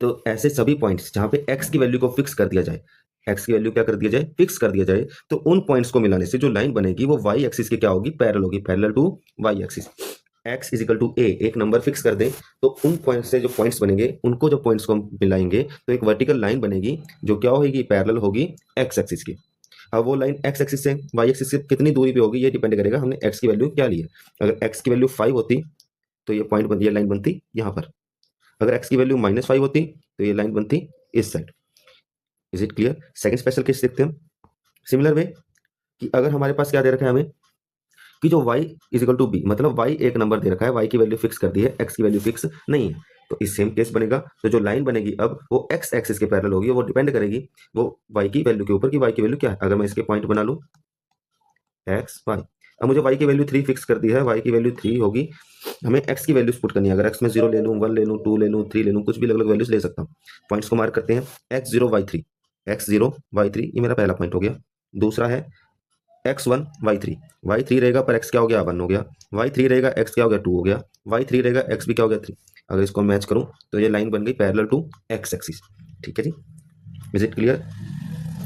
तो ऐसे सभी पॉइंट्स जहाँ पे x की वैल्यू को फिक्स कर दिया जाए, x की वैल्यू क्या कर दिया जाए, फिक्स कर दिया जाए, तो उन पॉइंट्स को मिलाने से जो लाइन बनेगी वो y एक्सिस की क्या होगी, पैरेलल होगी, parallel to y axis. x is equal to a, एक नंबर फिक्स कर दें तो उन पॉइंट से जो पॉइंट्स बनेंगे उनको जो पॉइंट्स को हम मिलाएंगे तो एक वर्टिकल लाइन बनेगी जो क्या होगी, पैरेलल होगी x एक्सिस की। अब वो लाइन x एक्सिस से y एक्सिस से कितनी दूरी पे होगी ये डिपेंड करेगा हमने x की वैल्यू क्या ली है। अगर x की वैल्यू 5 होती तो ये पॉइंट बनती, ये लाइन बनती यहाँ पर। अगर x की वैल्यू -5 होती तो ये लाइन बनती इस side. Is it clear? Second special case देखते हैं हम सिमिलर वे कि अगर हमारे पास क्या दे रखा है हमें कि जो y is equal to b, मतलब y एक नंबर दे रखा है, y की वैल्यू फिक्स कर दी है, x की वैल्यू फिक्स नहीं है, तो इस सेम केस बनेगा। तो जो लाइन बनेगी अब वो x एक्सिस के पैरेलल होगी, वो डिपेंड करेगी वो y की वैल्यू के ऊपर कि y की वैल्यू क्या है। अगर मैं इसके पॉइंट बना लूँ x y, अब मुझे y की वैल्यू 3 फिक्स कर दी है, y की वैल्यू 3 होगी, हमें x की वैल्यूज पुट करनी है। अगर x में 0 ले लूँ, 1 ले लूँ, 2 ले लूँ, 3 ले लूँ, कुछ भी अलग अलग वैल्यूज ले सकता हूँ। पॉइंट्स को मार्क करते हैं, x0 y3, x0 y3 ये मेरा पहला पॉइंट हो गया। दूसरा है x1 y3, y3 रहेगा पर x क्या हो गया, 1 हो गया, y3 रहेगा x क्या हो गया, 2 हो गया, y3 रहेगा x भी क्या हो गया, 3। अगर इसको मैच करूं तो ये लाइन बन गई पैरेलल टू x एक्सिस। ठीक है जी, इज इट क्लियर?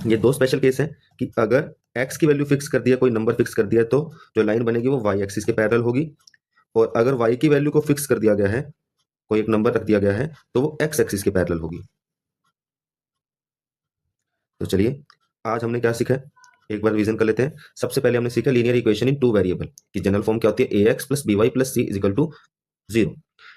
ये दो स्पेशल केस है कि अगर x की वैल्यू फिक्स कर दिया, कोई नंबर फिक्स कर दिया, तो जो लाइन बनेगी वो y एक्सिस के पैरेलल होगी, और अगर y की वैल्यू को फिक्स कर दिया गया है, कोई एक नंबर रख दिया गया है, तो वो x एक्सिस के पैरेलल होगी। तो चलिए आज हमने क्या सीखा है, एक बार रिवीजन कर लेते हैं। सबसे पहले हमने सीखा linear equation in two variable की जनरल फॉर्म क्या होती है, ax plus by plus c is equal to 0।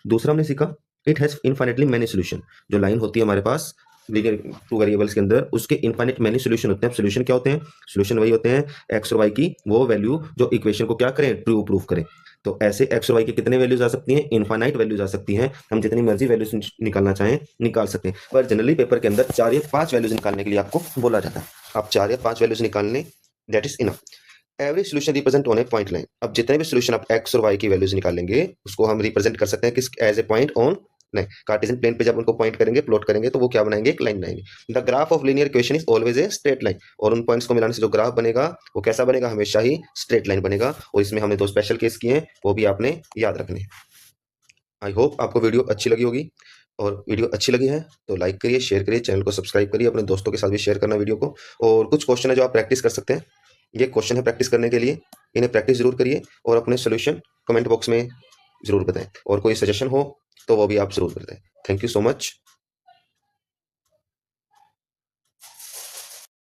दूसरा हमने सीखा it has infinitely many solution, जो लाइन होती है हमारे पास लीनियर टू वेरिएबल्स के अंदर, उसके इनफाइनेट मैनी सोल्यूशन होते हैं। सोल्यूशन क्या होते हैं, सोल्यूशन वही होते हैं एक्स और वाई की वो वैल्यू जो इक्वेशन को क्या करें, ट्रू प्रूफ करें। तो ऐसे एक्स और वाई की कितने वैल्यूज आ सकती हैं, इनफाइनाइट वैल्यूज आ सकती हैं, हम जितनी मर्जी वैल्यूज निकालना चाहें निकाल सकते हैं। पर जनरली पेपर के अंदर 4 या 5 वैल्यूज निकालने के लिए आपको बोला जाता है, आप 4 या 5 वैल्यूज निकालने, that is enough. Every solution represent on A point line, अब जितने भी सोल्यूशन आप एक्स और वाई की वैल्यूज निकालेंगे उसको हम रिप्रेजेंट कर सकते हैं किस, एज ए पॉइंट ऑन नहीं, कार्टेशियन प्लेन पे जब उनको पॉइंट करेंगे, प्लॉट करेंगे, तो वो क्या बनाएंगे, एक लाइन बनाएंगे। The graph of linear equation is always a straight line, और उन पॉइंट्स को मिलाने से जो ग्राफ बनेगा वो कैसा बनेगा, हमेशा ही स्ट्रेट लाइन बनेगा। और इसमें हमने 2 स्पेशल केस किए हैं, वो भी आपने याद रखने हैं। आई होप आपको वीडियो अच्छी लगी होगी, और वीडियो अच्छी लगी है तो लाइक करिए, शेयर करिए, चैनल को सब्सक्राइब करिए, अपने दोस्तों के साथ भी शेयर करना वीडियो को। और कुछ क्वेश्चन है जो आप प्रैक्टिस कर सकते हैं, ये क्वेश्चन है प्रैक्टिस करने के लिए, इन्हें प्रैक्टिस जरूर करिए और अपने सोल्यूशन कमेंट बॉक्स में जरूर बताएं, और कोई सजेशन हो तो वो भी आप जरूर बताएं। Thank you so much.